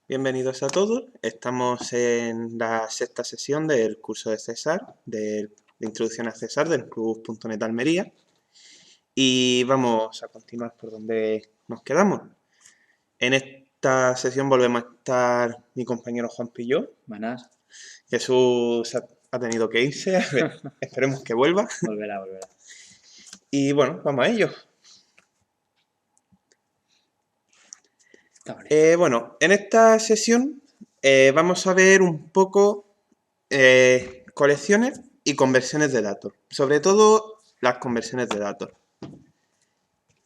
Bienvenidos a todos. Estamos en la sexta sesión del curso de César, de Introducción a César del Club.net Almería. Y vamos a continuar por donde nos quedamos. En esta sesión volvemos a estar mi compañero Juan Pilló. Buenas. Jesús ha tenido que irse, esperemos que vuelva. Volverá. Y bueno, vamos a ello. Bueno, en esta sesión vamos a ver un poco colecciones y conversiones de datos, sobre todo las conversiones de datos.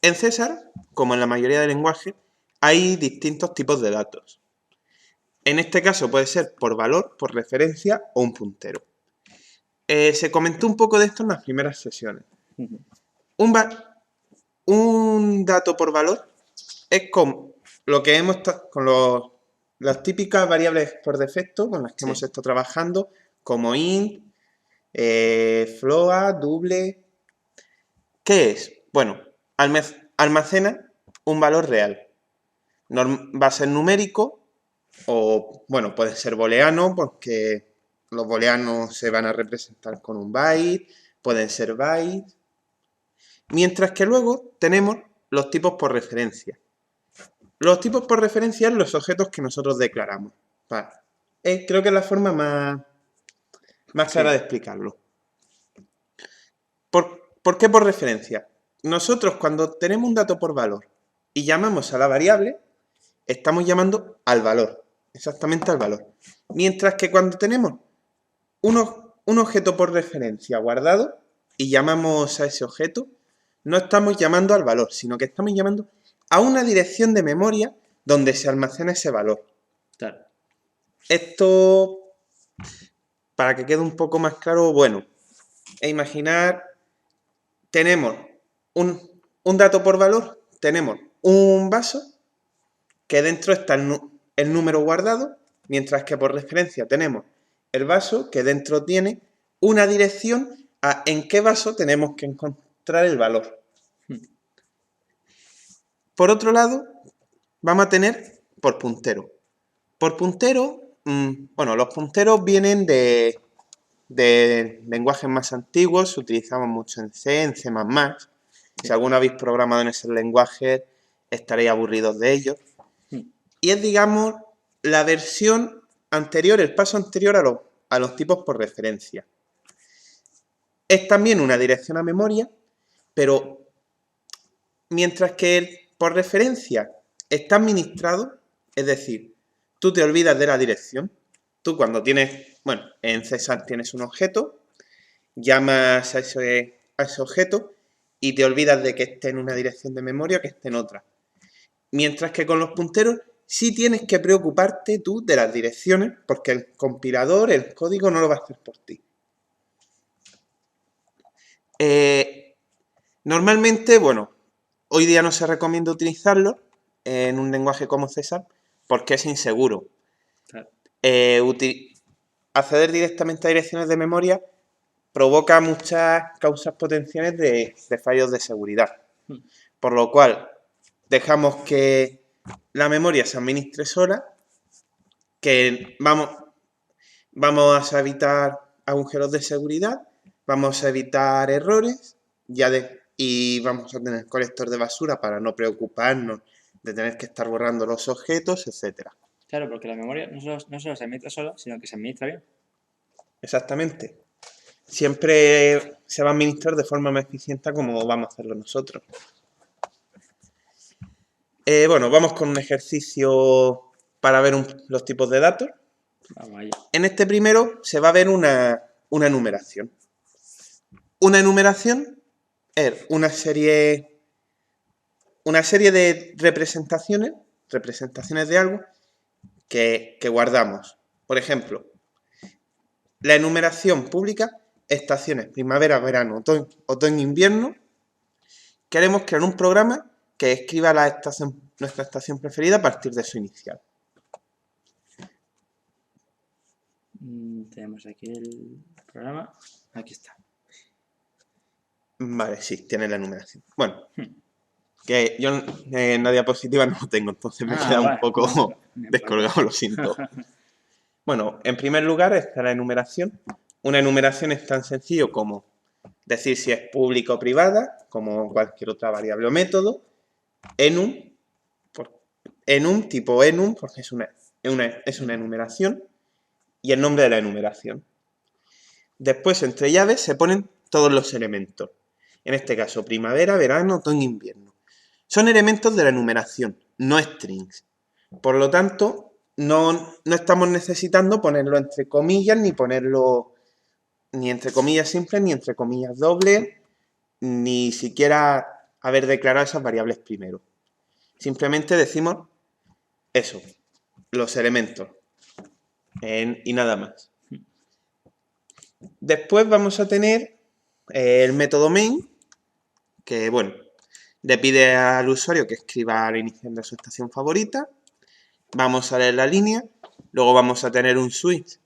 En César, como en la mayoría de lenguajes, hay distintos tipos de datos. En este caso puede ser por valor, por referencia o un puntero. Se comentó un poco de esto en las primeras sesiones. Un dato por valor es como lo que hemos con las típicas variables por defecto con las que hemos estado trabajando, como int, float, double. ¿Qué es? Bueno, almacena un valor real. Va a ser numérico o, bueno, puede ser booleano porque los booleanos se van a representar con un byte, pueden ser bytes. Mientras que luego tenemos los tipos por referencia. Los tipos por referencia son los objetos que nosotros declaramos. Creo que es la forma más clara de explicarlo. ¿Por qué por referencia? Nosotros cuando tenemos un dato por valor y llamamos a la variable, estamos llamando al valor, exactamente al valor. Mientras que cuando tenemos un objeto por referencia guardado y llamamos a ese objeto, no estamos llamando al valor, sino que estamos llamando a una dirección de memoria donde se almacena ese valor. Claro. Esto, para que quede un poco más claro, bueno, imaginar, tenemos un dato por valor, tenemos un vaso que dentro está el número guardado, mientras que por referencia tenemos el vaso que dentro tiene una dirección a en qué vaso tenemos que encontrar el valor. Por otro lado, vamos a tener por puntero. Por puntero, bueno, los punteros vienen de lenguajes más antiguos, se utilizaban mucho en C, en C++. Si alguno habéis programado en ese lenguaje, estaréis aburridos de ellos. Y es, digamos, la versión anterior, el paso anterior a los tipos por referencia. Es también una dirección a memoria, pero mientras que el por referencia está administrado, es decir, tú te olvidas de la dirección. Tú cuando tienes, bueno, en César tienes un objeto, llamas a ese objeto y te olvidas de que esté en una dirección de memoria o que esté en otra. Mientras que con los punteros sí tienes que preocuparte tú de las direcciones porque el compilador, el código no lo va a hacer por ti. Normalmente, bueno, hoy día no se recomienda utilizarlo en un lenguaje como César porque es inseguro. Claro. Acceder directamente a direcciones de memoria provoca muchas causas potenciales de fallos de seguridad. Por lo cual, dejamos que la memoria se administre sola, que vamos a evitar agujeros de seguridad, vamos a evitar errores y vamos a tener colector de basura para no preocuparnos de tener que estar borrando los objetos, etc. Claro, porque la memoria no solo se administra sola, sino que se administra bien. Exactamente. Siempre se va a administrar de forma más eficiente como vamos a hacerlo nosotros. Bueno, vamos con un ejercicio para ver los tipos de datos. Vamos allá. En este primero se va a ver una enumeración. Una enumeración es una serie de representaciones de algo que guardamos. Por ejemplo, la enumeración pública, estaciones, primavera, verano, otoño, invierno. Queremos crear un programa que escriba nuestra estación preferida a partir de su inicial. Tenemos aquí el programa. Aquí está. Vale, sí, tiene la enumeración. Bueno, Que yo en la diapositiva no lo tengo, entonces me queda un vale, poco no importa. descolgado, lo siento. Bueno, en primer lugar está la enumeración. Una enumeración es tan sencillo como decir si es pública o privada, como cualquier otra variable o método. Enum tipo enum, porque es una enumeración, y el nombre de la enumeración. Después, entre llaves, se ponen todos los elementos. En este caso, primavera, verano, otoño, invierno. Son elementos de la enumeración, no strings. Por lo tanto, no estamos necesitando ponerlo entre comillas, ni ponerlo ni entre comillas simples, ni entre comillas dobles, ni siquiera haber declarado esas variables primero. Simplemente decimos eso, los elementos, y nada más. Después vamos a tener el método main, que bueno, le pide al usuario que escriba la inicial de su estación favorita. Vamos a leer la línea. Luego vamos a tener un switch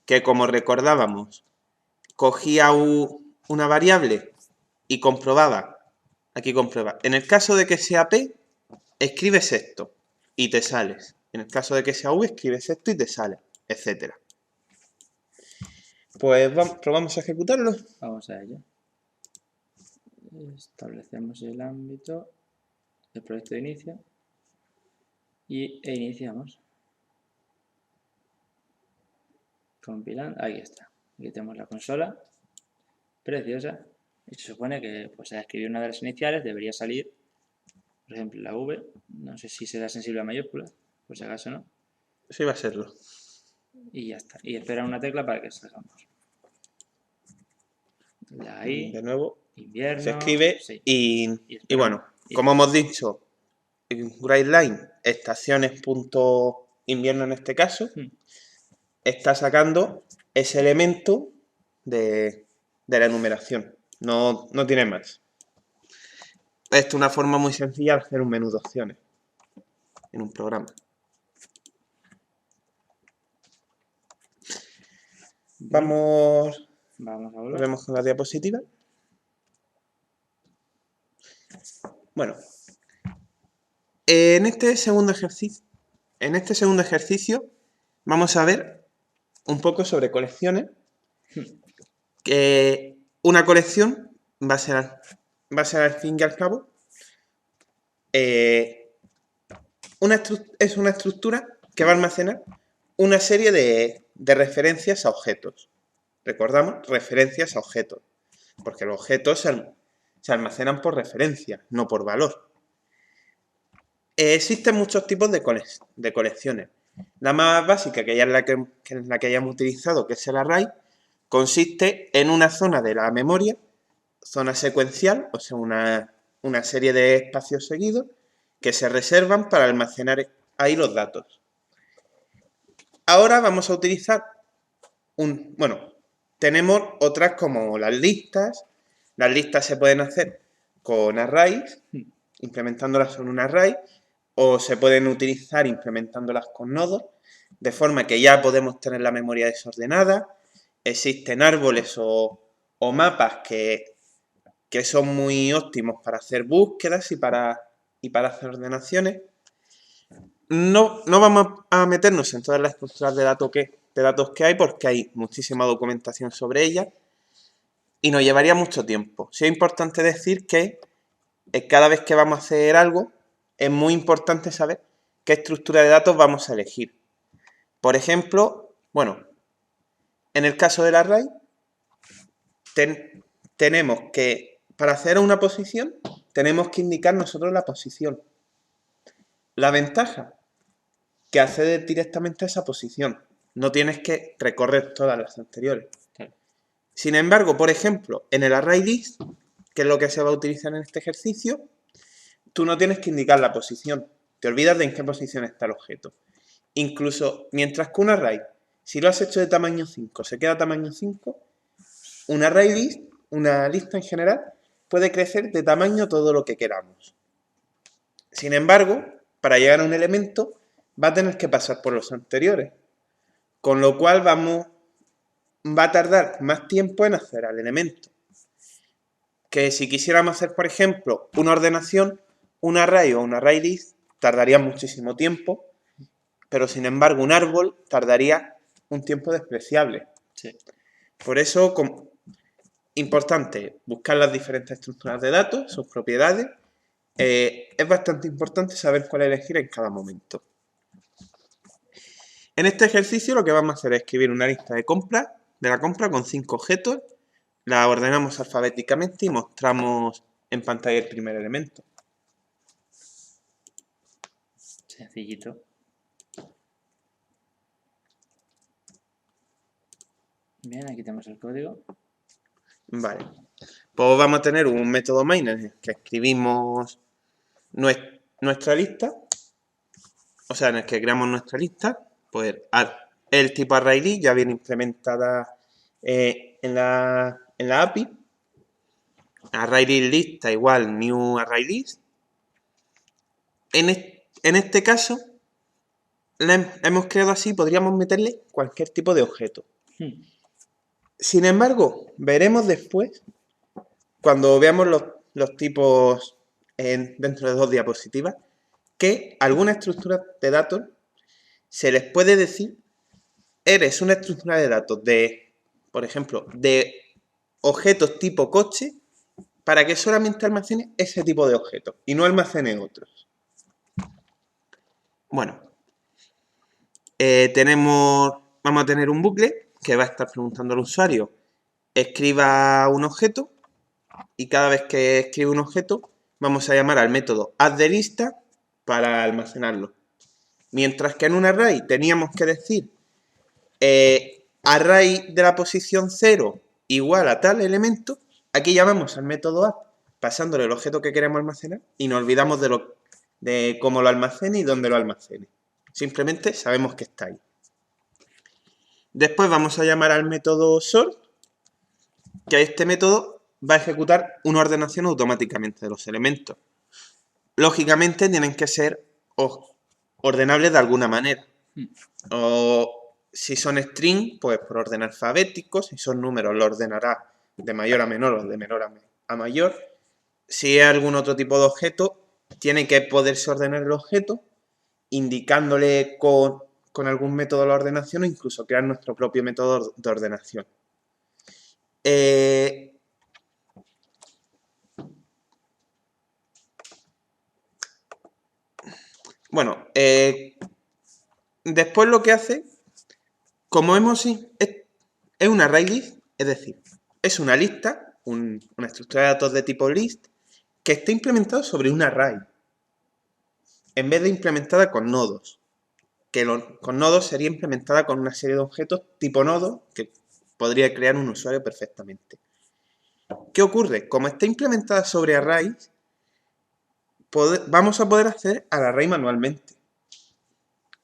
que, como recordábamos, cogía una variable y comprobaba. Aquí comprueba. En el caso de que sea P, escribes esto y te sales. En el caso de que sea V, escribes esto y te sale, etc. Pues probamos a ejecutarlo. Vamos a ello. Establecemos el ámbito del proyecto de inicio e iniciamos. Compilando, ahí está. Aquí tenemos la consola, preciosa. Y se supone que pues, al escribir una de las iniciales debería salir, por ejemplo, la V. No sé si será sensible a mayúsculas, por si acaso no. Sí va a serlo. Y ya está. Y espera una tecla para que salgamos. La I, De nuevo, invierno, se escribe sí. y bueno, como hemos dicho, WriteLine, estaciones.invierno en este caso, está sacando ese elemento de la enumeración. No tiene más. Esto es una forma muy sencilla de hacer un menú de opciones en un programa. Vamos a volver. Volvemos con la diapositiva. Bueno, en este segundo ejercicio vamos a ver un poco sobre colecciones. Que una colección va a ser al fin y al cabo es una estructura que va a almacenar una serie de referencias a objetos. Recordamos, referencias a objetos, porque los objetos se almacenan por referencia, no por valor. Existen muchos tipos de colecciones. La más básica, que ya es la que hayamos utilizado, que es el array, consiste en una zona de la memoria, zona secuencial, o sea, una serie de espacios seguidos que se reservan para almacenar ahí los datos. Ahora vamos a utilizar tenemos otras como las listas. Las listas se pueden hacer con arrays, implementándolas en un array, o se pueden utilizar implementándolas con nodos, de forma que ya podemos tener la memoria desordenada. Existen árboles o mapas que son muy óptimos para hacer búsquedas y para hacer ordenaciones. No vamos a meternos en todas las estructuras de datos que hay, porque hay muchísima documentación sobre ellas y nos llevaría mucho tiempo. Sí es importante decir que cada vez que vamos a hacer algo, es muy importante saber qué estructura de datos vamos a elegir. Por ejemplo, en el caso del array, tenemos que, para hacer una posición, tenemos que indicar nosotros la posición. La ventaja, que accede directamente a esa posición. No tienes que recorrer todas las anteriores. Claro. Sin embargo, por ejemplo, en el array list, que es lo que se va a utilizar en este ejercicio, tú no tienes que indicar la posición. Te olvidas de en qué posición está el objeto. Incluso, mientras que un array, si lo has hecho de tamaño 5, se queda tamaño 5, un array list, una lista en general, puede crecer de tamaño todo lo que queramos. Sin embargo, para llegar a un elemento, va a tener que pasar por los anteriores. Con lo cual va a tardar más tiempo en hacer al elemento. Que si quisiéramos hacer, por ejemplo, una ordenación, un array o un ArrayList tardaría muchísimo tiempo, pero sin embargo un árbol tardaría un tiempo despreciable. Sí. Por eso, importante buscar las diferentes estructuras de datos, sus propiedades. Es bastante importante saber cuál elegir en cada momento. En este ejercicio lo que vamos a hacer es escribir una lista de la compra con 5 objetos, la ordenamos alfabéticamente y mostramos en pantalla el primer elemento. Sencillito. Bien, aquí tenemos el código. Vale. Pues vamos a tener un método main en el que escribimos nuestra lista, o sea, en el que creamos nuestra lista. Pues el tipo ArrayList ya viene implementada en la API. ArrayList lista igual new ArrayList. En este caso, la hemos creado así, podríamos meterle cualquier tipo de objeto. Sin embargo, veremos después, cuando veamos los tipos dentro de 2 diapositivas, que alguna estructura de datos se les puede decir, eres una estructura de datos de, por ejemplo, de objetos tipo coche, para que solamente almacene ese tipo de objetos y no almacene otros. Bueno, vamos a tener un bucle que va a estar preguntando al usuario, escriba un objeto, y cada vez que escribe un objeto, vamos a llamar al método addLista para almacenarlo. Mientras que en un array teníamos que decir array de la posición 0 igual a tal elemento, aquí llamamos al método add pasándole el objeto que queremos almacenar y nos olvidamos de cómo lo almacene y dónde lo almacene. Simplemente sabemos que está ahí. Después vamos a llamar al método sort, que este método va a ejecutar una ordenación automáticamente de los elementos. Lógicamente tienen que ser ordenables de alguna manera. O si son string, pues por orden alfabético. Si son números, lo ordenará de mayor a menor o de menor a mayor. Si es algún otro tipo de objeto, tiene que poderse ordenar el objeto, indicándole con algún método la ordenación o incluso crear nuestro propio método de ordenación. Bueno, después lo que hace, como vemos, es un ArrayList, es decir, es una lista, una estructura de datos de tipo list, que está implementada sobre un array, en vez de implementada con nodos, que con nodos sería implementada con una serie de objetos tipo nodo, que podría crear un usuario perfectamente. ¿Qué ocurre? Como está implementada sobre arrays, vamos a poder acceder al array manualmente,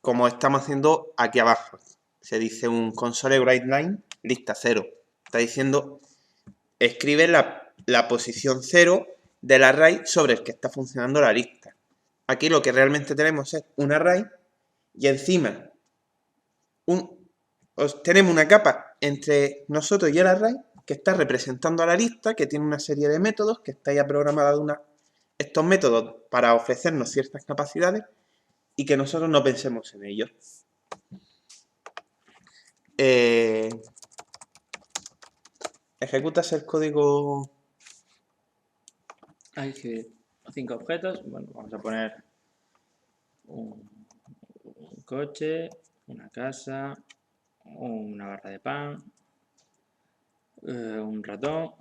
como estamos haciendo aquí abajo. Se dice un console writeLine lista 0. Está diciendo, escribe la posición 0 del array sobre el que está funcionando la lista. Aquí lo que realmente tenemos es un array y encima tenemos una capa entre nosotros y el array que está representando a la lista, que tiene una serie de métodos, que está ya programada estos métodos para ofrecernos ciertas capacidades y que nosotros no pensemos en ellos. Ejecutas el código. Hay que 5 objetos. Bueno, vamos a poner un coche, una casa, una barra de pan, un ratón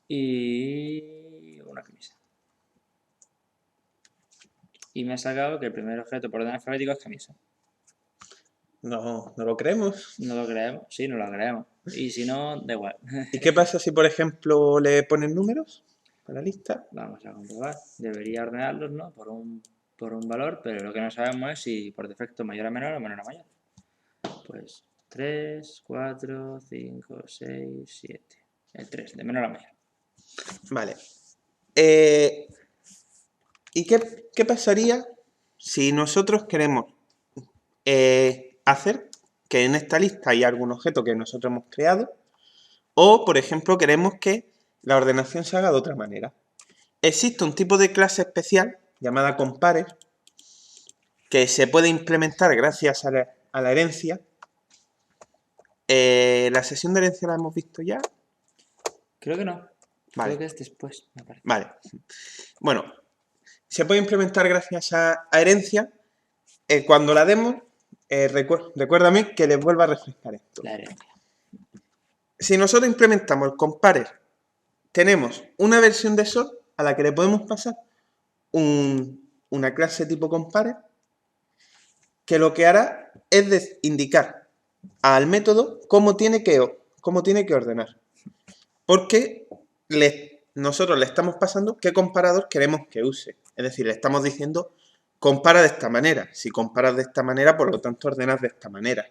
y una camisa. Y me ha sacado que el primer objeto por orden alfabético es camisa. No lo creemos. ¿No lo creemos? Sí, no lo creemos. Y si no, da igual. ¿Y qué pasa si, por ejemplo, le ponen números a la lista? Vamos a comprobar. Debería ordenarlos, ¿no? Por un valor, pero lo que no sabemos es si por defecto mayor a menor o menor a mayor. Pues 3, 4, 5, 6, 7. El 3, de menor a mayor. Vale. ¿Y qué pasaría si nosotros queremos hacer que en esta lista haya algún objeto que nosotros hemos creado? O, por ejemplo, queremos que la ordenación se haga de otra manera. existe un tipo de clase especial llamada compares que se puede implementar gracias a la herencia. La sesión de herencia la hemos visto ya. Creo que no. Vale. Creo que es después, me parece. Vale. Bueno, se puede implementar gracias a herencia. Cuando la demos, recuérdame que les vuelva a refrescar esto. La herencia. Si nosotros implementamos el compares, tenemos una versión de sort a la que le podemos pasar una clase tipo compares que lo que hará es indicar al método cómo tiene que ordenar. Porque nosotros le estamos pasando qué comparador queremos que use. Es decir, le estamos diciendo compara de esta manera. Si comparas de esta manera, por lo tanto ordenas de esta manera.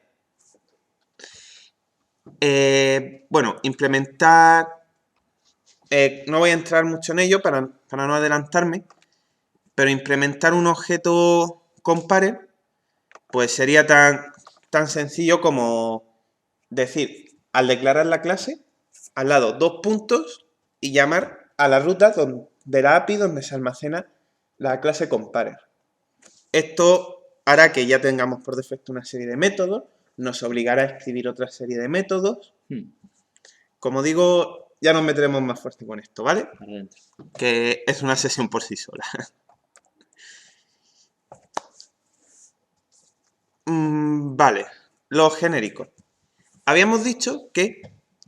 Bueno, implementar... no voy a entrar mucho en ello para no adelantarme, pero implementar un objeto compare pues sería tan sencillo como decir, al declarar la clase, al lado 2 puntos y llamar a la ruta de la API donde se almacena la clase compare. Esto hará que ya tengamos por defecto una serie de métodos, nos obligará a escribir otra serie de métodos. Como digo, ya nos meteremos más fuerte con esto, ¿vale? Adentro. Que es una sesión por sí sola. Vale, los genéricos. Habíamos dicho que,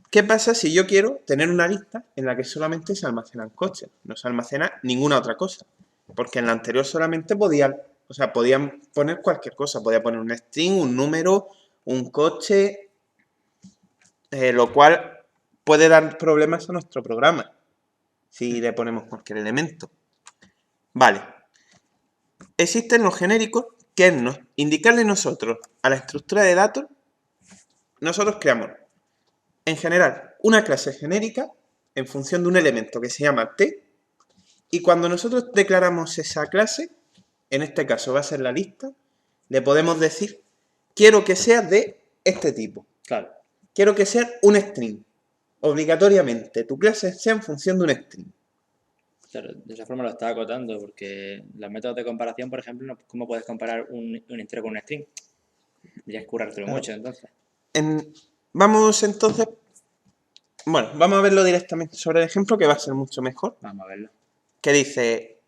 ¿qué pasa si yo quiero tener una lista en la que solamente se almacenan coches? No se almacena ninguna otra cosa. Porque en la anterior solamente podían poner cualquier cosa. Podía poner un string, un número, un coche, lo cual puede dar problemas a nuestro programa si le ponemos cualquier elemento. Vale. Existen los genéricos que es indicarle nosotros a la estructura de datos, nosotros creamos, en general, una clase genérica en función de un elemento que se llama t, y cuando nosotros declaramos esa clase, en este caso va a ser la lista, le podemos decir, quiero que sea de este tipo. Claro. Quiero que sea un string. Obligatoriamente, tu clase sea en función de un string. Claro, de esa forma lo estaba acotando, porque los métodos de comparación, por ejemplo, ¿cómo puedes comparar un entero con un string? Tendrías que currártelo mucho, entonces. Vamos entonces... Bueno, vamos a verlo directamente sobre el ejemplo, que va a ser mucho mejor. Vamos a verlo. Que dice...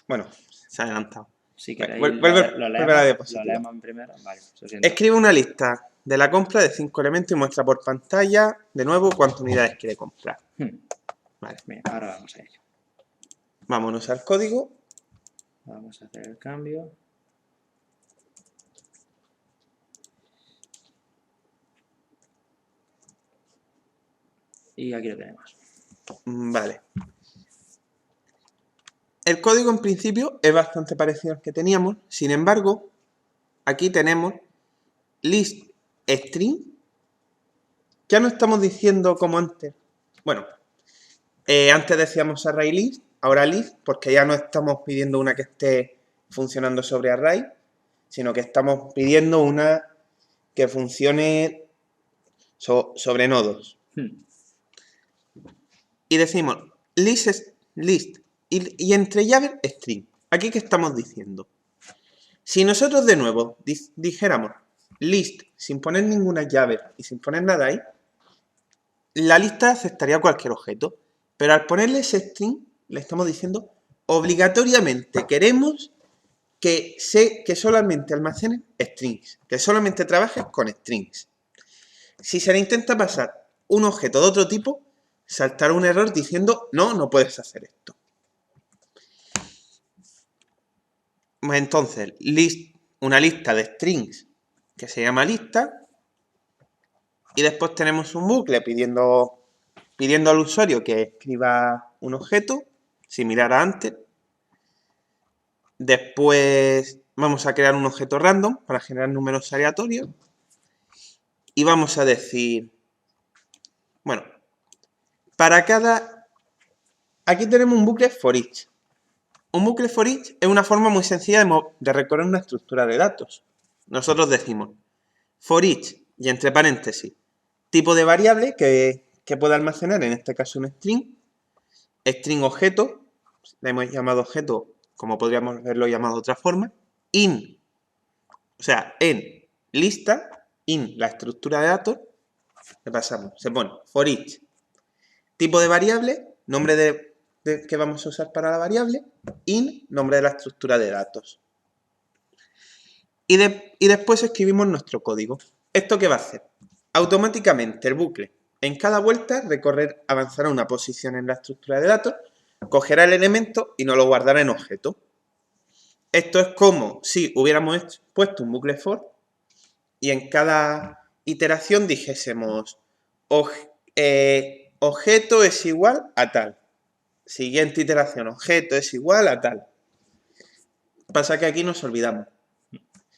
Bueno, se ha adelantado. Si queréis, Vuelve a la diapositiva. lo leemos en primero. Vale, lo siento. Escribe una lista de la compra de 5 elementos y muestra por pantalla, de nuevo, cuántas unidades quiere comprar. Vale. Bien, ahora vamos a ello. Vámonos al código. Vamos a hacer el cambio. Y aquí lo tenemos. Vale. El código en principio es bastante parecido al que teníamos, sin embargo, aquí tenemos list string. Ya no estamos diciendo como antes. Bueno, antes decíamos array list, ahora list, porque ya no estamos pidiendo una que esté funcionando sobre array, sino que estamos pidiendo una que funcione sobre nodos. Y decimos list y entre llaves string. ¿Aquí qué estamos diciendo? Si nosotros de nuevo dijéramos list sin poner ninguna llave y sin poner nada ahí, la lista aceptaría cualquier objeto. Pero al ponerle ese string, le estamos diciendo obligatoriamente queremos que solamente almacene strings, que solamente trabaje con strings. Si se le intenta pasar un objeto de otro tipo, saltará un error diciendo no puedes hacer esto. Entonces, una lista de strings que se llama lista, y después tenemos un bucle pidiendo al usuario que escriba un objeto similar a antes. Después vamos a crear un objeto random para generar números aleatorios y vamos a decir, bueno, para cada... Aquí tenemos un bucle for each. Un bucle for each es una forma muy sencilla de recorrer una estructura de datos. Nosotros decimos for each y entre paréntesis tipo de variable que pueda almacenar, en este caso un string objeto, le hemos llamado objeto, como podríamos haberlo llamado de otra forma, in, o sea, en lista, in la estructura de datos, le pasamos, se pone for each, tipo de variable, nombre que vamos a usar para la variable, in, nombre de la estructura de datos. Y después escribimos nuestro código. ¿Esto qué va a hacer? Automáticamente el bucle en cada vuelta avanzará una posición en la estructura de datos, cogerá el elemento y nos lo guardará en objeto. Esto es como si hubiéramos puesto un bucle for y en cada iteración dijésemos objeto es igual a tal. Siguiente iteración, objeto es igual a tal. Pasa que aquí nos olvidamos.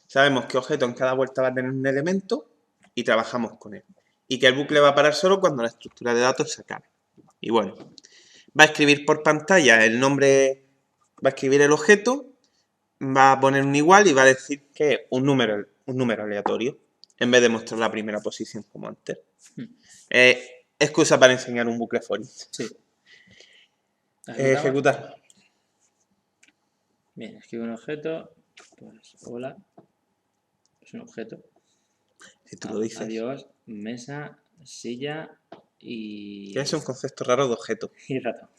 Sabemos que objeto en cada vuelta va a tener un elemento y trabajamos con él. Y que el bucle va a parar solo cuando la estructura de datos se acabe. Y bueno, va a escribir por pantalla el nombre, va a escribir el objeto, va a poner un igual y va a decir que es un número aleatorio, en vez de mostrar la primera posición como antes. Excusa para enseñar un bucle for each. Sí. Ejecutar. Bien, escribo un objeto, pues hola, es un objeto. Si tú lo dices. Adiós, mesa, silla y... Que es un concepto raro de objeto. Y ratón.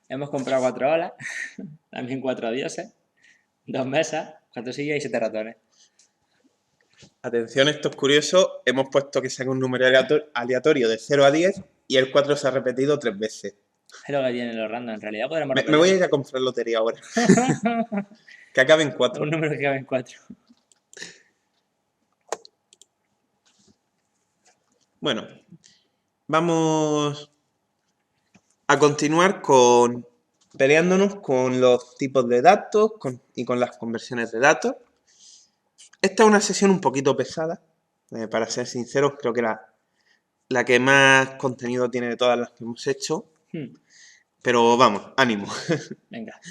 Hemos comprado 4 olas, también 4 dioses, 2 mesas, 4 sillas y 7 ratones. Atención, esto es curioso. Hemos puesto que sea un número aleatorio de 0 a 10 y el 4 se ha repetido 3 veces. Es lo que tienen los random. En realidad podremos Me voy a ir a comprar lotería ahora. Que acabe en 4. Un número que cabe en 4. Bueno, vamos a continuar peleándonos con los tipos de datos y con las conversiones de datos. Esta es una sesión un poquito pesada, para ser sinceros, creo que la que más contenido tiene de todas las que hemos hecho. Pero vamos, ánimo. Venga.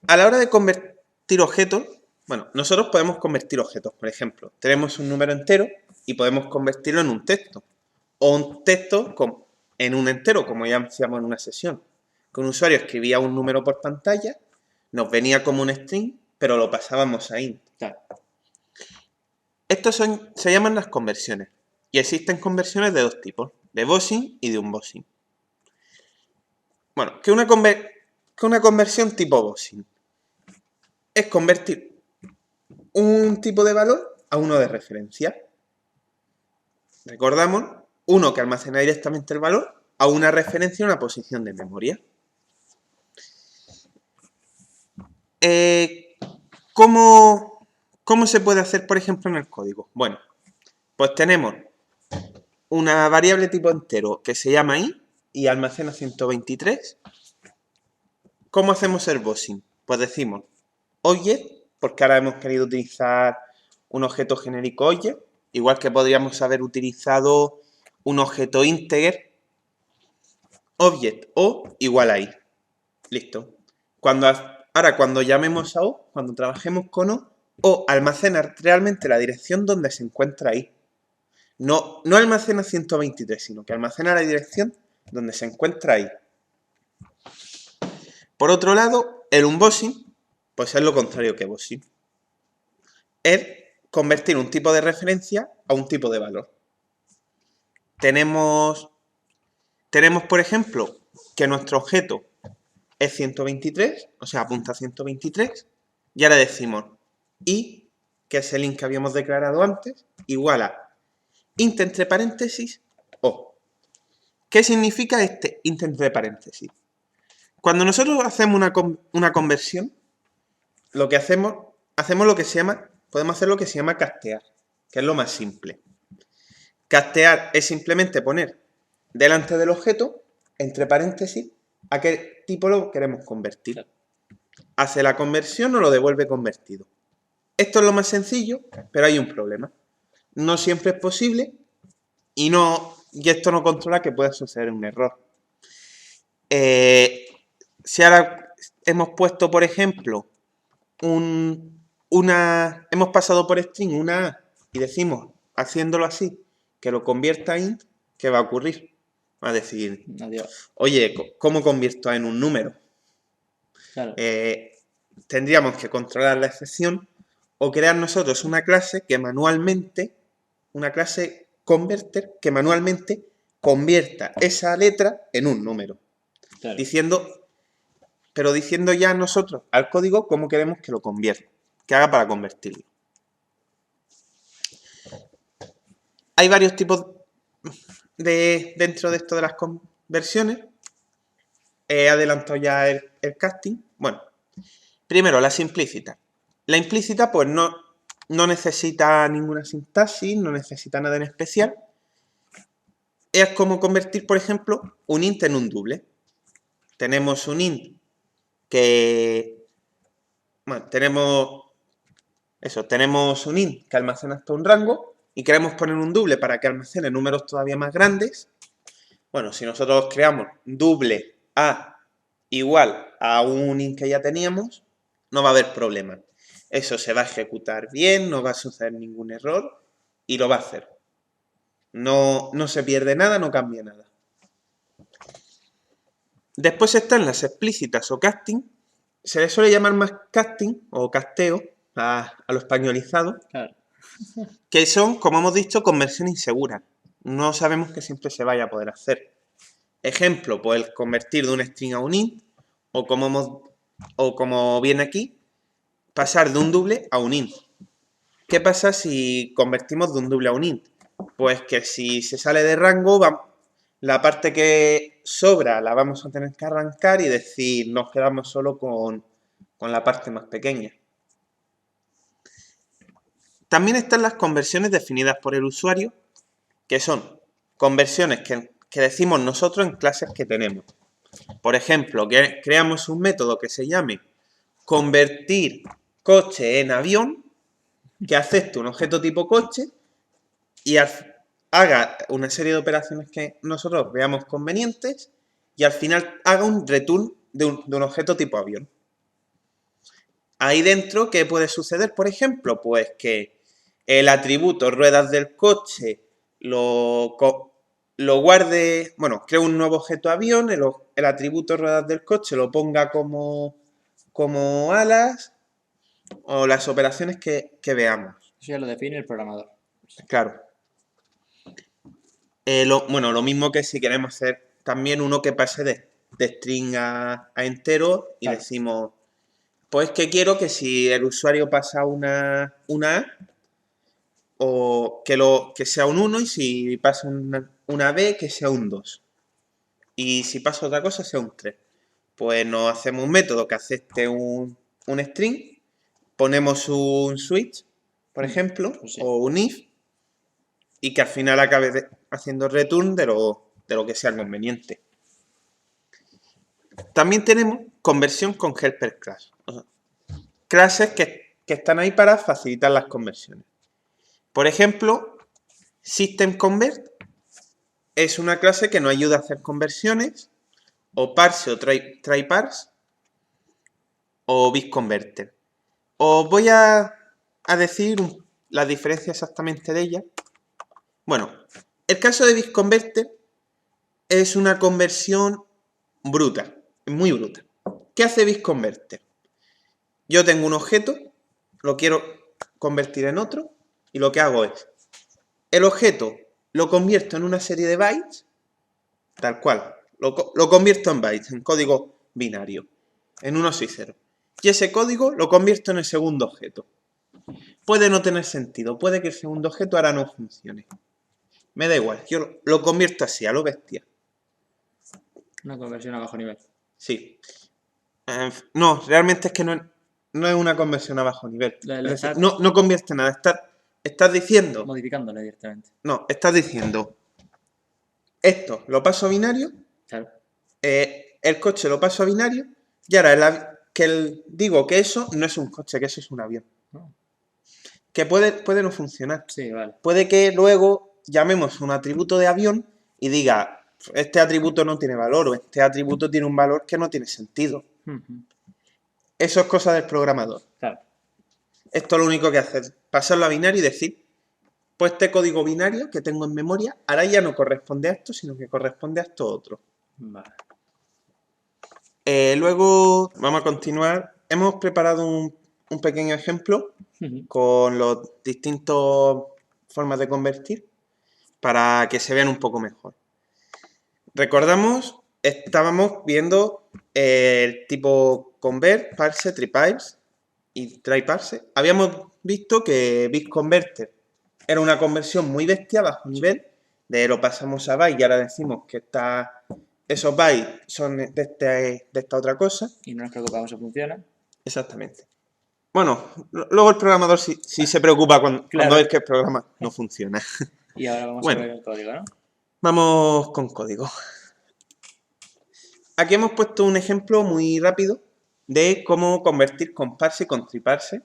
A la hora de convertir objetos, bueno, nosotros podemos convertir objetos. Por ejemplo, tenemos un número entero y podemos convertirlo en un texto. O un texto en un entero, como ya hacíamos en una sesión. Que un usuario escribía un número por pantalla, nos venía como un string, pero lo pasábamos a int. Claro. Estos se llaman las conversiones. Y existen conversiones de 2 tipos, de bossing y de unbossing. Bueno, que una conversión tipo bossing es convertir un tipo de valor a uno de referencia. Recordamos, uno que almacena directamente el valor a una referencia a una posición de memoria. ¿Cómo se puede hacer, por ejemplo, en el código? Bueno, pues tenemos una variable tipo entero que se llama int y almacena 123. ¿Cómo hacemos el bossing? Pues decimos object, porque ahora hemos querido utilizar un objeto genérico object, igual que podríamos haber utilizado un objeto integer, object o igual a i. Listo. Ahora cuando llamemos a o, cuando trabajemos con o almacena realmente la dirección donde se encuentra i. No almacena 123, sino que almacena la dirección donde se encuentra i. Por otro lado, el unbossing, pues es lo contrario que bossing. Es convertir un tipo de referencia a un tipo de valor. Tenemos, por ejemplo, que nuestro objeto es 123, o sea, apunta a 123, y ahora decimos i, que es el int que habíamos declarado antes, igual a int entre paréntesis o. ¿Qué significa este int entre paréntesis? Cuando nosotros hacemos una conversión, lo que hacemos lo que se llama, podemos hacer lo que se llama castear, que es lo más simple. Castear es simplemente poner delante del objeto, entre paréntesis, a qué tipo lo queremos convertir. Hace la conversión o lo devuelve convertido. Esto es lo más sencillo, pero hay un problema. No siempre es posible y esto no controla que pueda suceder un error. Si ahora hemos puesto, por ejemplo, hemos pasado por string una A y decimos, haciéndolo así, que lo convierta a int, ¿qué va a ocurrir? Va a decir, Adiós. oye, ¿cómo convierto A en un número? Claro. Tendríamos que controlar la excepción o crear nosotros una clase que manualmente, una clase converter que manualmente convierta esa letra en un número. Claro. Pero diciendo ya nosotros al código cómo queremos que lo convierta, que haga para convertirlo. Hay varios tipos dentro de esto de las conversiones. He adelantado ya el casting. Bueno, primero la simplícita. La implícita pues no necesita ninguna sintaxis, no necesita nada en especial. Es como convertir, por ejemplo, un int en un double. Tenemos un int que... Bueno, tenemos un int que almacena hasta un rango y queremos poner un double para que almacene números todavía más grandes. Bueno, si nosotros creamos double A igual a un int que ya teníamos, no va a haber problema. Eso se va a ejecutar bien, no va a suceder ningún error y lo va a hacer. No se pierde nada, no cambia nada. Después están las explícitas o casting. Se le suele llamar más casting o casteo a lo españolizado. Claro. Que son, como hemos dicho, conversión insegura. No sabemos que siempre se vaya a poder hacer. Ejemplo, pues el convertir de un string a un int, o como viene aquí, pasar de un double a un int. ¿Qué pasa si convertimos de un double a un int? Pues que si se sale de rango, la parte que sobra la vamos a tener que arrancar y decir, nos quedamos solo con la parte más pequeña. También están las conversiones definidas por el usuario, que son conversiones que decimos nosotros en clases que tenemos. Por ejemplo, que creamos un método que se llame convertir coche en avión, que acepte un objeto tipo coche y haga una serie de operaciones que nosotros veamos convenientes y al final haga un return de un objeto tipo avión. Ahí dentro, ¿qué puede suceder? Por ejemplo, pues que el atributo ruedas del coche lo guarde, bueno, creo un nuevo objeto avión, el atributo ruedas del coche lo ponga como alas o las operaciones que veamos. Eso ya lo define el programador. Claro. Lo mismo que si queremos hacer también uno que pase de string a entero y claro. Decimos, pues que quiero que si el usuario pasa una A, o que sea un 1 y si pasa una B, que sea un 2. Y si pasa otra cosa, sea un 3. Pues nos hacemos un método que acepte un string, ponemos un switch, por ejemplo, Pues sí. o un if, y que al final acabe haciendo return de lo que sea conveniente. También tenemos conversión con helper class. Clases que están ahí para facilitar las conversiones. Por ejemplo, system_convert es una clase que nos ayuda a hacer conversiones, o parse o try parse, o bitconverter. Os voy a decir la diferencia exactamente de ella. Bueno, el caso de bitconverter es una conversión bruta, muy bruta. ¿Qué hace bitconverter? Yo tengo un objeto, lo quiero convertir en otro, y lo que hago es, el objeto lo convierto en una serie de bytes, tal cual, lo convierto en bytes, en código binario, en 1 y 0. Y ese código lo convierto en el segundo objeto. Puede no tener sentido, puede que el segundo objeto ahora no funcione. Me da igual, yo lo convierto así, a lo bestia. Una conversión a bajo nivel. Sí. No, realmente es que no es una conversión a bajo nivel. Es decir, no convierte nada. Estás diciendo... Modificándole directamente. No, estás diciendo... Esto lo paso a binario. Claro. El coche lo paso a binario. Y ahora digo que eso no es un coche, que eso es un avión. No. Que puede no funcionar. Sí, vale. Puede que luego llamemos un atributo de avión y diga, este atributo no tiene valor o este atributo tiene un valor que no tiene sentido. Eso es cosa del programador. Claro. Esto lo único que hace es pasarlo a binario y decir, pues este código binario que tengo en memoria ahora ya no corresponde a esto, sino que corresponde a esto otro. Vale. Luego vamos a continuar. Hemos preparado un pequeño ejemplo con las distintas formas de convertir para que se vean un poco mejor. Recordamos, estábamos viendo el tipo convert, parse, triparse y tryparse. Habíamos visto que bitconverter era una conversión muy bestia bajo nivel, de lo pasamos a byte y ahora decimos que esos bytes son de esta otra cosa. Y no nos preocupamos si funciona. Exactamente. Bueno, luego el programador sí se preocupa cuando ve que el programa no funciona. Y ahora vamos a ver el código, ¿no? Vamos con código. Aquí hemos puesto un ejemplo muy rápido de cómo convertir con parse y con triparse.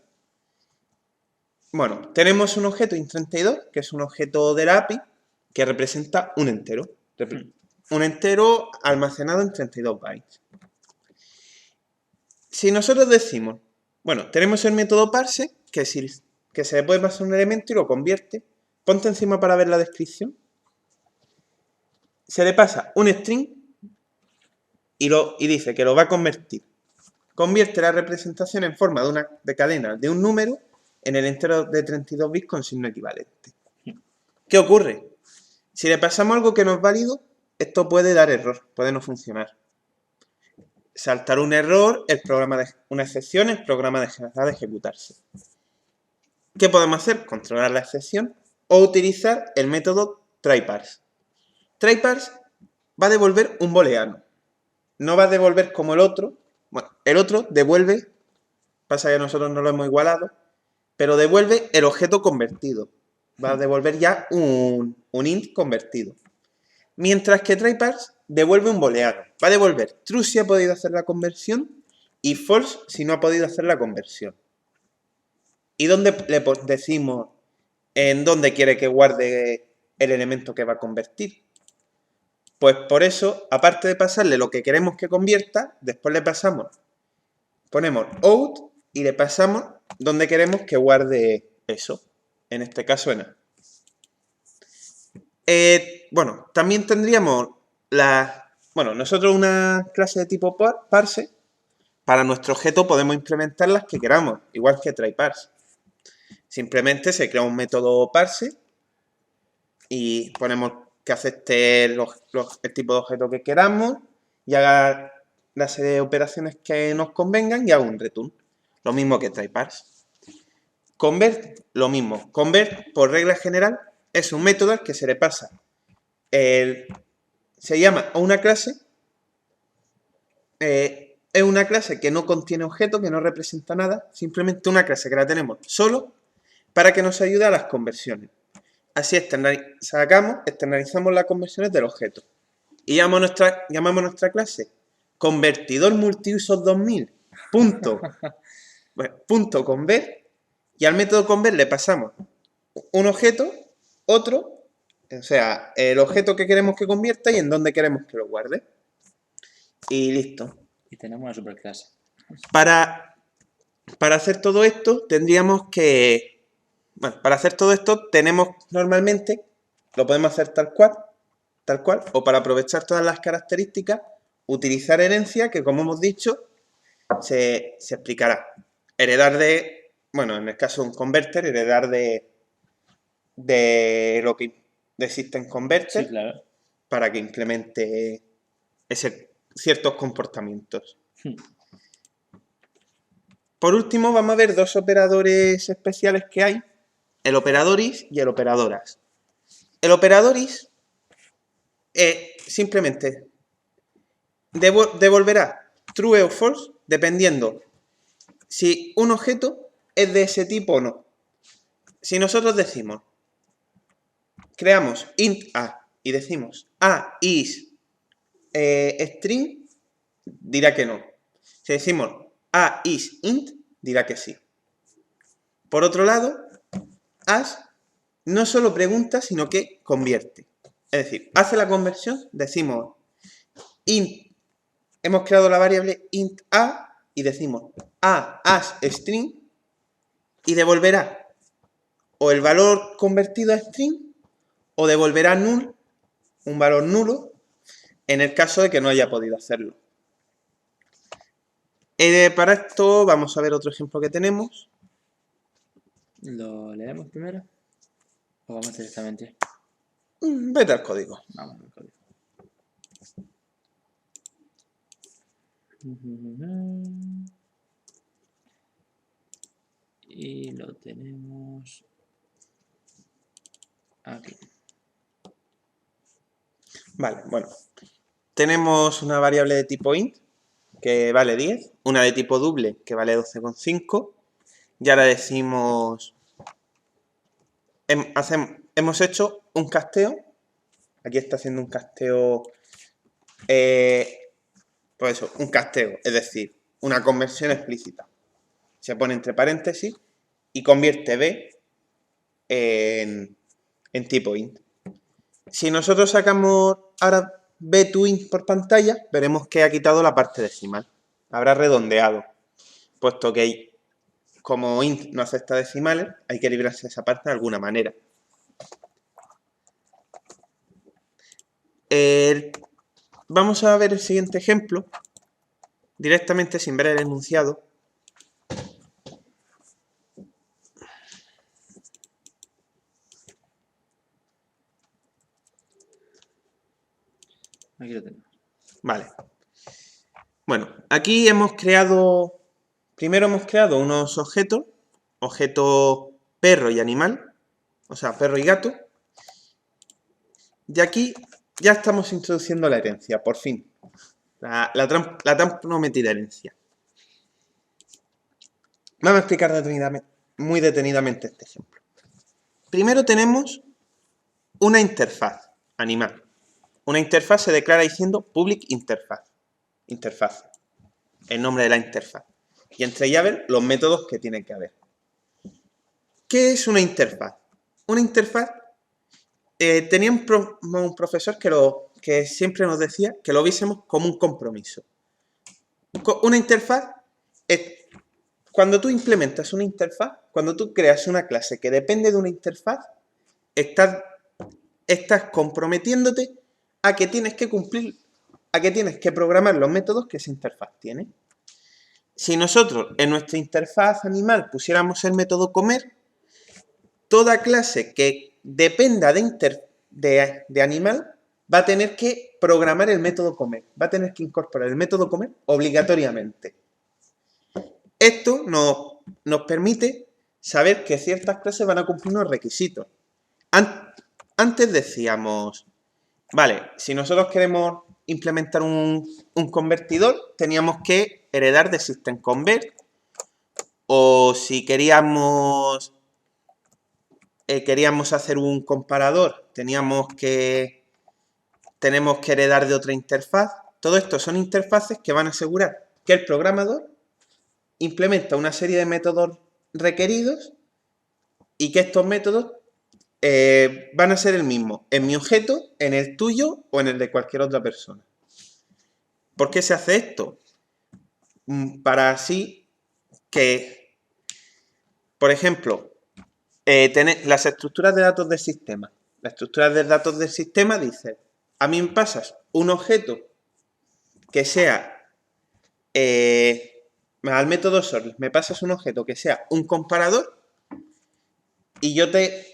Bueno, tenemos un objeto int32, que es un objeto de la API, que representa un entero. Un entero almacenado en 32 bytes. Si nosotros decimos, bueno, tenemos el método parse, que se le puede pasar un elemento y lo convierte. Ponte encima para ver la descripción. Se le pasa un string y dice que lo va a convertir. Convierte la representación en forma de cadena de un número en el entero de 32 bits con signo equivalente. ¿Qué ocurre? Si le pasamos algo que no es válido, esto puede dar error, puede no funcionar. Saltar un error, una excepción, el programa dejará de ejecutarse. ¿Qué podemos hacer? Controlar la excepción o utilizar el método tryparse. Tryparse va a devolver un booleano. No va a devolver como el otro. Bueno, el otro devuelve, pasa que nosotros no lo hemos igualado, pero devuelve el objeto convertido. Va a devolver ya un int convertido. Mientras que tryparse devuelve un booleano. Va a devolver true si ha podido hacer la conversión y false si no ha podido hacer la conversión. ¿Y dónde le decimos en dónde quiere que guarde el elemento que va a convertir? Pues por eso, aparte de pasarle lo que queremos que convierta, después ponemos out y le pasamos donde queremos que guarde eso. En este caso en A. Bueno, también tendríamos nosotros una clase de tipo parse. Para nuestro objeto podemos implementar las que queramos, igual que tryparse. Simplemente se crea un método parse y ponemos que acepte el tipo de objeto que queramos y haga la serie de operaciones que nos convengan y haga un return. Lo mismo que tryparse. Convert, lo mismo. Convert, por regla general, es un método al que se le pasa se llama a una clase, es una clase que no contiene objeto, que no representa nada, simplemente una clase que la tenemos solo para que nos ayude a las conversiones. Así externalizamos las conversiones del objeto. Y llamamos nuestra clase convertidor multiusos 2000 punto convert, y al método convert le pasamos un objeto, otro, o sea, el objeto que queremos que convierta y en dónde queremos que lo guarde. Y listo. Y tenemos una superclase. Para hacer todo esto tendríamos que... Bueno, para hacer todo esto tenemos normalmente, lo podemos hacer tal cual, o para aprovechar todas las características, utilizar herencia, que como hemos dicho, se explicará. Heredar de, bueno, en el caso de un converter, heredar de lo que de System Converter, Sí, claro. para que implemente ciertos comportamientos. Por último, vamos a ver dos operadores especiales que hay, el operador is y el operador as. El operador is simplemente devolverá true o false dependiendo si un objeto es de ese tipo o no. Si nosotros decimos, creamos int a y decimos a is string, dirá que no. Si decimos a is int, dirá que sí. Por otro lado, as no solo pregunta, sino que convierte. Es decir, hace la conversión, decimos int, hemos creado la variable int a y decimos a as string y devolverá o el valor convertido a string o devolverá null, un valor nulo, en el caso de que no haya podido hacerlo. Para esto vamos a ver otro ejemplo que tenemos. ¿Lo leemos primero? ¿O vamos directamente? Vete al código. Vamos al código. Y lo tenemos aquí. Vale, bueno. Tenemos una variable de tipo int que vale 10, una de tipo double que vale 12,5. Y ahora decimos, hemos hecho un casteo. Aquí está haciendo un casteo, pues eso, un casteo, es decir, una conversión explícita. Se pone entre paréntesis y convierte b en tipo int. Si nosotros sacamos ahora b to int por pantalla, veremos que ha quitado la parte decimal. Habrá redondeado, puesto que como int no acepta decimales, hay que librarse de esa parte de alguna manera. Vamos a ver el siguiente ejemplo, directamente sin ver el enunciado. Aquí lo tenemos. Vale. Bueno, aquí primero hemos creado unos objetos perro y animal, o sea, perro y gato. Y aquí ya estamos introduciendo la herencia, por fin. La tan prometida herencia. Vamos a explicar muy detenidamente este ejemplo. Primero tenemos una interfaz animal. Una interfaz se declara diciendo public interface. Interfaz. El nombre de la interfaz. Y entre llaves los métodos que tiene que haber. ¿Qué es una interfaz? Una interfaz, tenía un profesor que siempre nos decía que lo viésemos como un compromiso. Una interfaz es cuando tú implementas una interfaz, cuando tú creas una clase que depende de una interfaz, estás comprometiéndote a que tienes que cumplir, a que tienes que programar los métodos que esa interfaz tiene. Si nosotros en nuestra interfaz animal pusiéramos el método comer, toda clase que dependa de animal va a tener que programar el método comer, va a tener que incorporar el método comer obligatoriamente. Esto nos permite saber que ciertas clases van a cumplir unos requisitos. Antes decíamos, vale, si nosotros queremos implementar un convertidor, teníamos que heredar de system_convert, o si queríamos hacer un comparador, tenemos que heredar de otra interfaz. Todo esto son interfaces que van a asegurar que el programador implementa una serie de métodos requeridos y que estos métodos van a ser el mismo en mi objeto, en el tuyo o en el de cualquier otra persona. ¿Por qué se hace esto? Para así que, por ejemplo, tener las estructuras de datos del sistema. La estructura de datos del sistema dice, a mí me pasas un objeto que sea, al método sorry, me pasas un objeto que sea un comparador y yo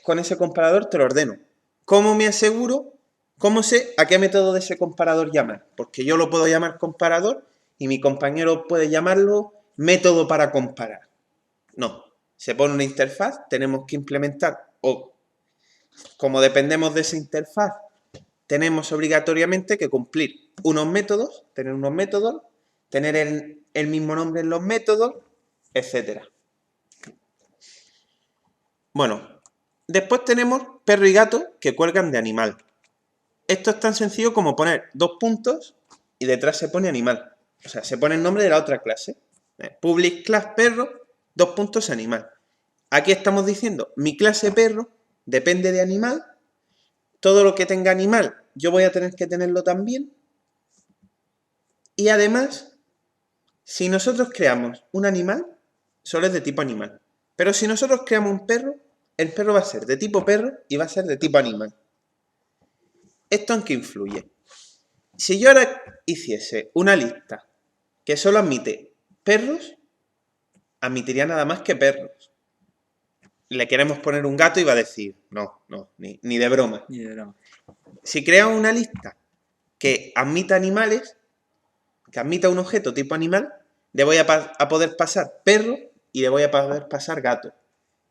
con ese comparador te lo ordeno. ¿Cómo me aseguro? ¿Cómo sé a qué método de ese comparador llamar? Porque yo lo puedo llamar comparador y mi compañero puede llamarlo método para comparar. No, se pone una interfaz, tenemos que implementar, o como dependemos de esa interfaz, tenemos obligatoriamente que cumplir unos métodos, tener el mismo nombre en los métodos, etc. Bueno, después tenemos perro y gato que cuelgan de animal. Esto es tan sencillo como poner dos puntos y detrás se pone animal. O sea, se pone el nombre de la otra clase. Public class perro, dos puntos animal. Aquí estamos diciendo, mi clase perro depende de animal. Todo lo que tenga animal, yo voy a tener que tenerlo también. Y además, si nosotros creamos un animal, solo es de tipo animal. Pero si nosotros creamos un perro, el perro va a ser de tipo perro y va a ser de tipo animal. ¿Esto en qué influye? Si yo ahora hiciese una lista que solo admite perros, admitiría nada más que perros. Le queremos poner un gato y va a decir, no, ni de broma. Ni de broma. Si creo una lista que admita animales, que admita un objeto tipo animal, le voy a poder pasar perro y le voy a poder pasar gato.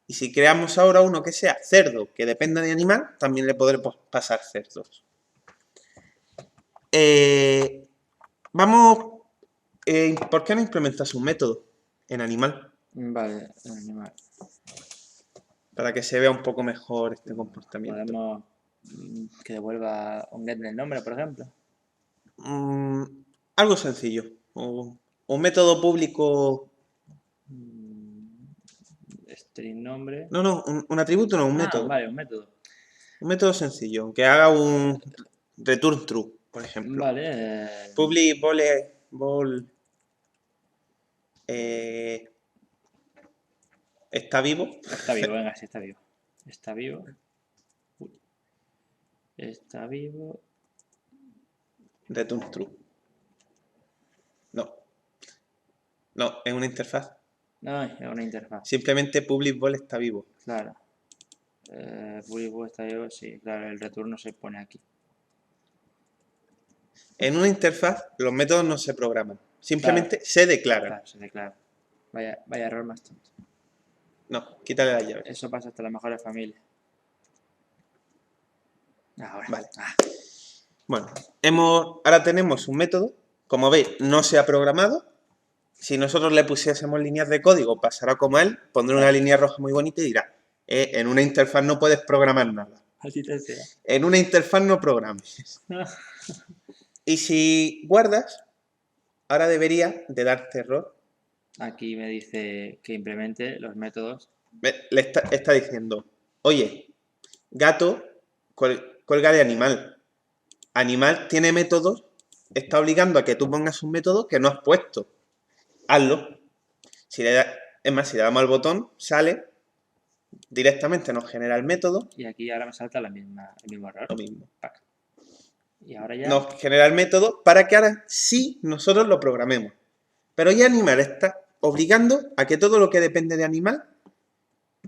Y si creamos ahora uno que sea cerdo, que dependa de animal, también le podremos pasar cerdos. ¿Por qué no implementas un método en animal? Vale, el animal. Para que se vea un poco mejor este comportamiento. Podemos que devuelva un get del nombre, por ejemplo. Algo sencillo. Un método público. String nombre. No, un atributo no, un método. Vale, un método. Un método sencillo, que haga un return true, por ejemplo. Vale. Public ball ¿está vivo? Está vivo, venga, sí está vivo. Está vivo. Uy. Está vivo. Return true. No, es una interfaz. No, es una interfaz. Simplemente public ball está vivo. Claro. Public ball está vivo, sí, claro, el return se pone aquí. En una interfaz los métodos no se programan. Simplemente se declaran. Claro, se declara. Vaya error más tonto. No, quítale la llave. Eso pasa hasta las mejores familias. Ahora. Vale. Bueno, ahora tenemos un método. Como veis, no se ha programado. Si nosotros le pusiésemos líneas de código, pasará como él. Pondrá una línea roja muy bonita y dirá, en una interfaz no puedes programar nada. Así te sea. En una interfaz no programes. Y si guardas, ahora debería de darte error. Aquí me dice que implemente los métodos. Le está diciendo, oye, gato cuelga de animal. Animal tiene métodos, está obligando a que tú pongas un método que no has puesto. Hazlo. Es más, si le damos al botón, sale, directamente nos genera el método. Y aquí ahora me salta el mismo error. Lo mismo. Y ahora ya. Nos genera el método para que ahora sí nosotros lo programemos. Pero ya animal está obligando a que todo lo que depende de animal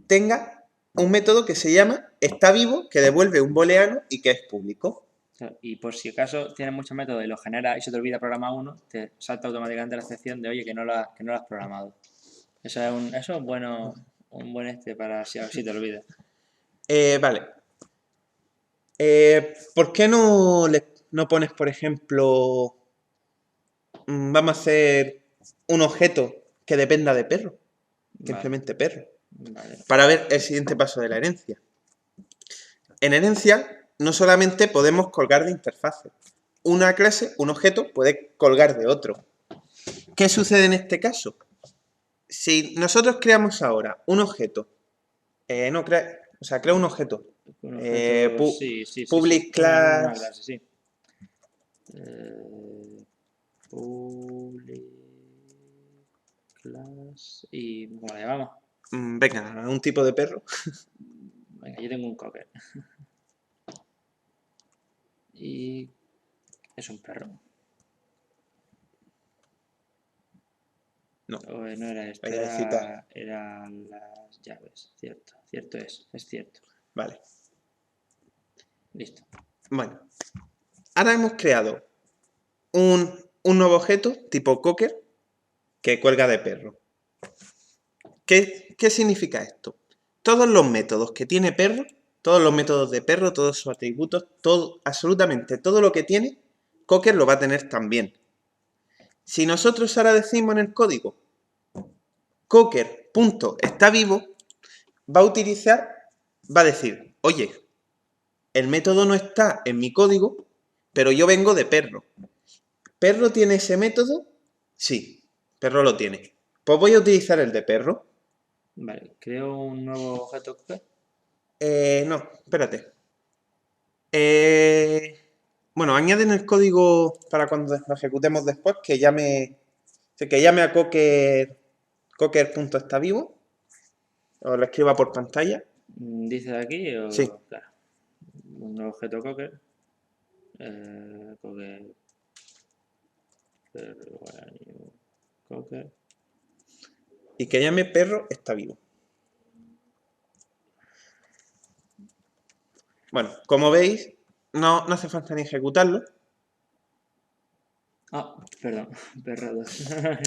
tenga un método que se llama está vivo, que devuelve un booleano y que es público. Y por si acaso tienes muchos métodos y lo genera y se te olvida programar uno, te salta automáticamente la excepción de oye que no lo has programado. Eso es un buen para si te olvidas. Vale. ¿Por qué no pones, por ejemplo, vamos a hacer un objeto que dependa de perro? Que implemente perro. Vale. Para ver el siguiente paso de la herencia. En herencia no solamente podemos colgar de interfaces. Una clase, un objeto, puede colgar de otro. ¿Qué sucede en este caso? Si nosotros creamos ahora un objeto, creo un objeto. Public class. Una clase, sí. Public class. Y ¿cómo le llamamos? Venga, un tipo de perro. Venga, yo tengo un cocker. Y es un perro. No. No era esto, eran las llaves. Cierto es cierto. Vale. Listo. Bueno, ahora hemos creado un nuevo objeto tipo cocker que cuelga de perro. ¿Qué significa esto? Todos los métodos que tiene perro, todos los métodos de perro, todos sus atributos, absolutamente todo lo que tiene, cocker lo va a tener también. Si nosotros ahora decimos en el código cocker.está vivo, va a decir, oye, el método no está en mi código, pero yo vengo de perro. ¿Perro tiene ese método? Sí, perro lo tiene. Pues voy a utilizar el de perro. Vale, creo un nuevo objeto cocker. No, espérate. Bueno, añaden el código para cuando lo ejecutemos después que llame a cocker.está vivo. Os lo escriba por pantalla. ¿Dices aquí o...? Sí. Claro. Un nuevo objeto cocker. Cocker. Cocker. Y que llame perro está vivo. Bueno, como veis, no hace falta ni ejecutarlo. Ah, perdón, perro 2.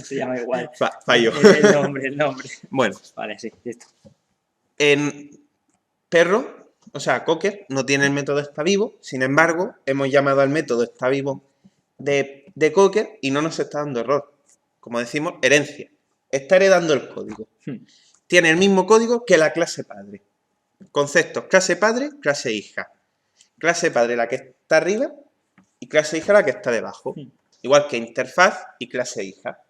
Se llama igual. Fallo. El nombre. Bueno, Vale, sí, listo. en perro, o sea, cocker, no tiene el método está vivo. Sin embargo, hemos llamado al método está vivo de cocker y no nos está dando error. Como decimos, herencia. Está heredando el código. Tiene el mismo código que la clase padre. Conceptos, clase padre, clase hija. Clase padre la que está arriba y clase hija la que está debajo. Igual que interfaz y clase hija.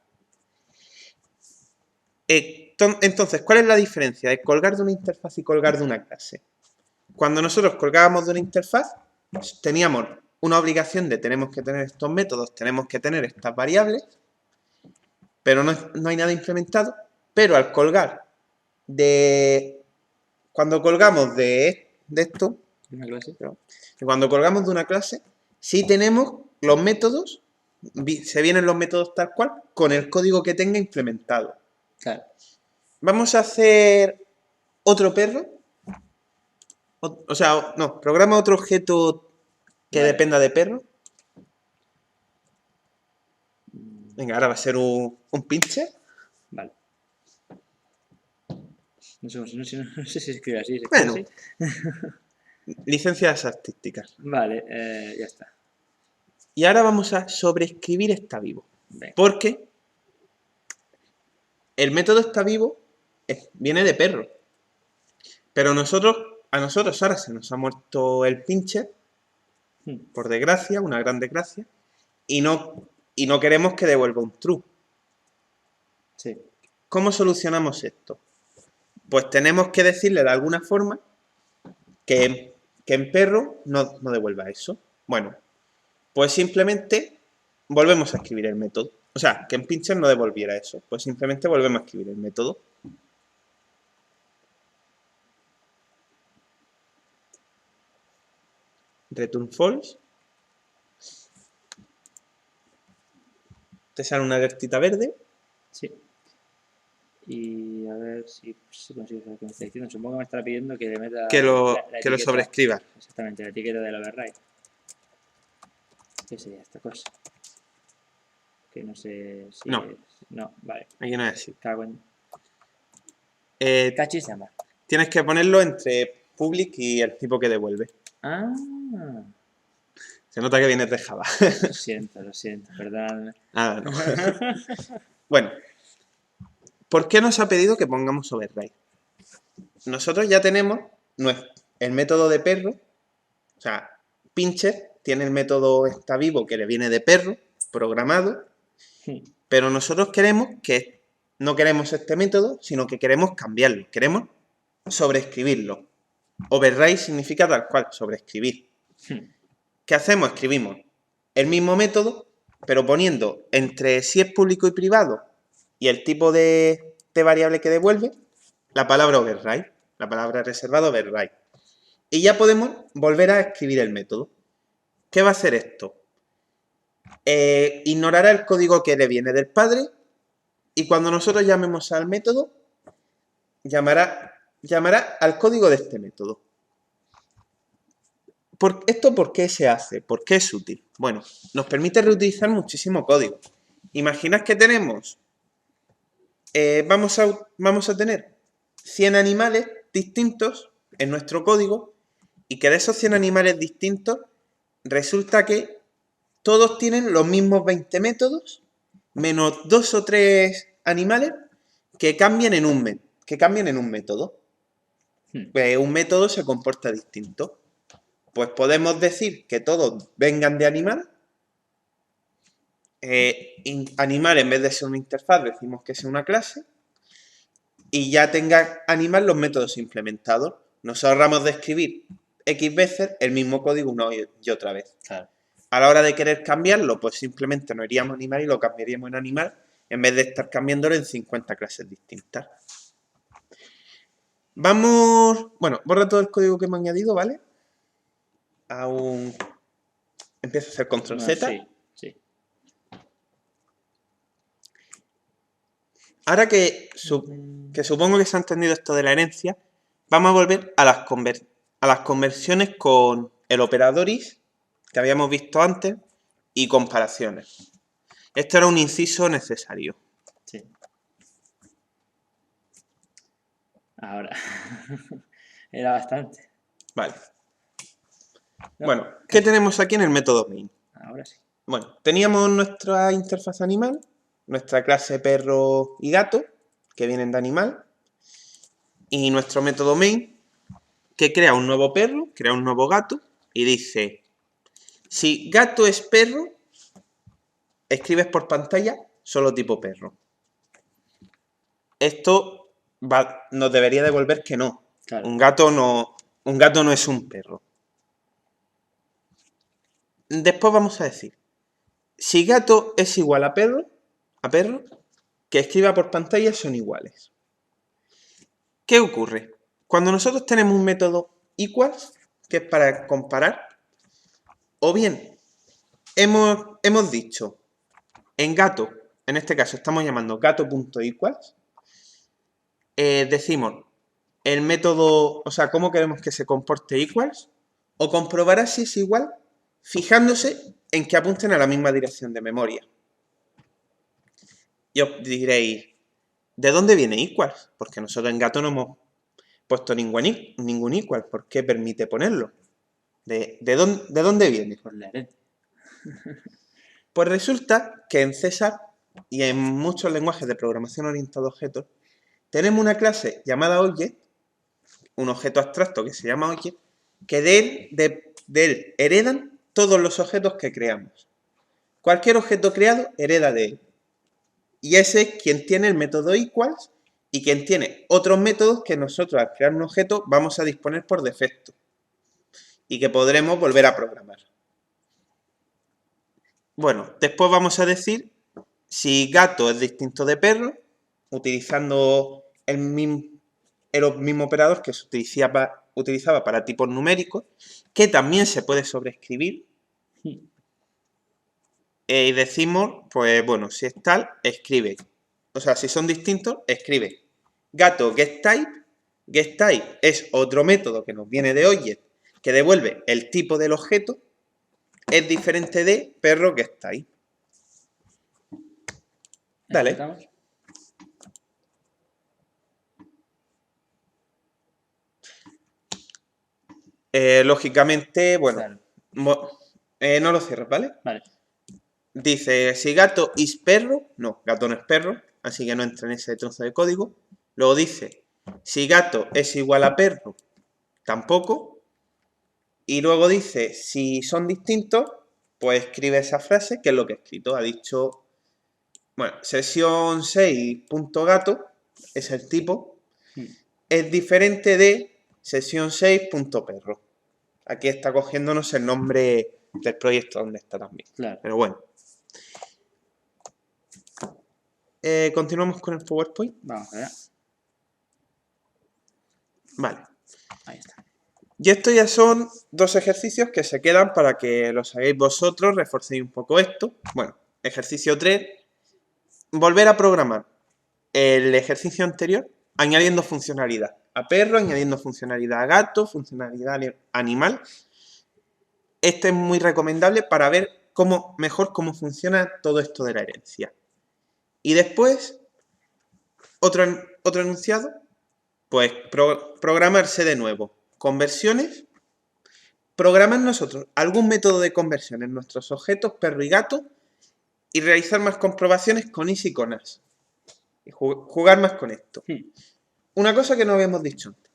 Entonces, ¿cuál es la diferencia de colgar de una interfaz y colgar de una clase? Cuando nosotros colgábamos de una interfaz, teníamos una obligación de tenemos que tener estos métodos, tenemos que tener estas variables, pero no hay nada implementado. Pero al colgar cuando colgamos de esto, ¿Una clase? cuando colgamos de una clase, sí tenemos los métodos, se vienen los métodos tal cual, con el código que tenga implementado. Claro. Vamos a hacer otro perro. O sea, no, programa otro objeto que Vale. dependa de perro. Venga, ahora va a ser un pinche. Vale. No sé si se escribe así, ¿se escribe Bueno, así? licencias artísticas. Vale, ya está. Y ahora vamos a sobreescribir está vivo. Venga. Porque el método está vivo viene de perro. Pero a nosotros ahora se nos ha muerto el pincher, por desgracia, una gran desgracia, y no queremos que devuelva un true. Sí. ¿Cómo solucionamos esto? Pues tenemos que decirle de alguna forma que en perro no devuelva eso. Bueno, pues simplemente volvemos a escribir el método. O sea, que en pincher no devolviera eso. Pues simplemente volvemos a escribir el método. Return false. Te sale una alertita verde. Sí. Y a ver si consigo saber qué me está diciendo. Supongo que me estará pidiendo que le meta Que lo etiqueta. sobrescriba. Exactamente, la etiqueta del override. ¿Qué sería esta cosa? Que no sé si No. es... No, vale. Aquí no es así. Cago en... Cachis se llama. Tienes que ponerlo entre public y el tipo que devuelve. Ah. Se nota que vienes de Java. Lo siento, perdón. Nada, no. Bueno, ¿por qué nos ha pedido que pongamos override? Nosotros ya tenemos el método de perro, o sea, pincher tiene el método está vivo que le viene de perro, programado, pero nosotros no queremos este método, sino que queremos cambiarlo, queremos sobreescribirlo. Override significa tal cual, sobreescribir. ¿Qué hacemos? Escribimos el mismo método, pero poniendo entre si es público y privado y el tipo de variable que devuelve, la palabra override, la palabra reservado override. Y ya podemos volver a escribir el método. ¿Qué va a hacer esto? Ignorará el código que le viene del padre y cuando nosotros llamemos al método, llamará al código de este método. ¿Esto por qué se hace? ¿Por qué es útil? Bueno, nos permite reutilizar muchísimo código. Imaginad que tenemos, vamos a tener 100 animales distintos en nuestro código y que de esos 100 animales distintos resulta que todos tienen los mismos 20 métodos menos 2 o 3 animales que cambien en un método. Un método se comporta distinto. Pues podemos decir que todos vengan de animal. Animal, en vez de ser una interfaz, decimos que sea una clase. Y ya tenga animal los métodos implementados. Nos ahorramos de escribir X veces el mismo código una y otra vez. Claro. A la hora de querer cambiarlo, pues simplemente nos iríamos a animal y lo cambiaríamos en animal en vez de estar cambiándolo en 50 clases distintas. Vamos... Bueno, borra todo el código que me ha añadido, ¿vale? Empiezo a hacer control Bueno, Z. sí. Ahora que supongo que se ha entendido esto de la herencia, vamos a volver a las conversiones con el operador is que habíamos visto antes y comparaciones. Esto era un inciso necesario. Sí. Ahora. Era bastante. Vale. No, Bueno, ¿qué tenemos aquí en el método main? ahora sí. Bueno, teníamos nuestra interfaz animal, nuestra clase perro y gato, que vienen de animal, y nuestro método main, que crea un nuevo perro, crea un nuevo gato, y dice, si gato es perro, escribes por pantalla solo tipo perro. Esto nos debería devolver que no. Claro. Un gato no es un perro. Después vamos a decir, si gato es igual a perro, que escriba por pantalla son iguales. ¿Qué ocurre? Cuando nosotros tenemos un método equals, que es para comparar, o bien hemos dicho en gato, en este caso estamos llamando gato.equals, decimos el método, o sea, cómo queremos que se comporte equals, o comprobará si es igual fijándose en que apunten a la misma dirección de memoria. Y os diréis, ¿de dónde viene equals? Porque nosotros en gato no hemos puesto ningún equal. ¿Por qué permite ponerlo? ¿De dónde viene? Por la herencia. Pues resulta que en César y en muchos lenguajes de programación orientada a objetos tenemos una clase llamada Object, un objeto abstracto que se llama Object, que de él heredan todos los objetos que creamos. Cualquier objeto creado hereda de él. Y ese es quien tiene el método equals y quien tiene otros métodos que nosotros al crear un objeto vamos a disponer por defecto y que podremos volver a programar. Bueno, después vamos a decir si gato es distinto de perro, utilizando el mismo operador que se utilizaba para tipos numéricos, que también se puede sobreescribir. Y decimos, pues bueno, si es tal, escribe. O sea, si son distintos, escribe gato getType. GetType es otro método que nos viene de Object, que devuelve el tipo del objeto, es diferente de perro getType. Dale. ¿Empezamos? Lógicamente, bueno, Claro. no lo cierres, ¿vale? Vale. Dice, si gato is perro, no, gato no es perro, así que no entra en ese trozo de código. Luego dice, si gato es igual a perro, tampoco. Y luego dice, si son distintos, pues escribe esa frase, que es lo que he escrito. Ha dicho, bueno, sesión 6.gato, es el tipo, es diferente de sesión 6.perro. Aquí está cogiéndonos el nombre del proyecto donde está también. Claro. Pero bueno. Continuamos con el PowerPoint. Vamos allá. Vale. Ahí está. Y estos ya son dos ejercicios que se quedan para que los hagáis vosotros, reforcéis un poco esto. Bueno, ejercicio 3. Volver a programar el ejercicio anterior añadiendo funcionalidad a perro, añadiendo funcionalidad a gato, funcionalidad animal. Este es muy recomendable para ver mejor cómo funciona todo esto de la herencia. Y después, otro enunciado, pues programarse de nuevo conversiones, programar nosotros algún método de conversión en nuestros objetos perro y gato y realizar más comprobaciones con is y con as. Y jugar más con esto. Una cosa que no habíamos dicho antes.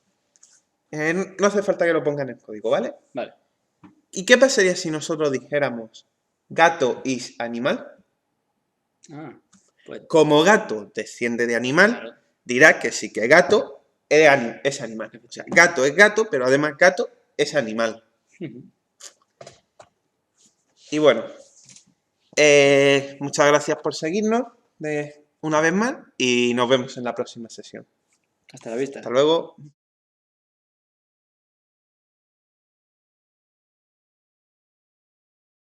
No hace falta que lo pongan en el código, ¿vale? Vale. ¿Y qué pasaría si nosotros dijéramos gato is animal? Pues, Como gato desciende de animal, claro. dirá que sí que gato es animal. O sea, gato es gato, pero además gato es animal. Y bueno, muchas gracias por seguirnos una vez más y nos vemos en la próxima sesión. Hasta la vista. Hasta luego.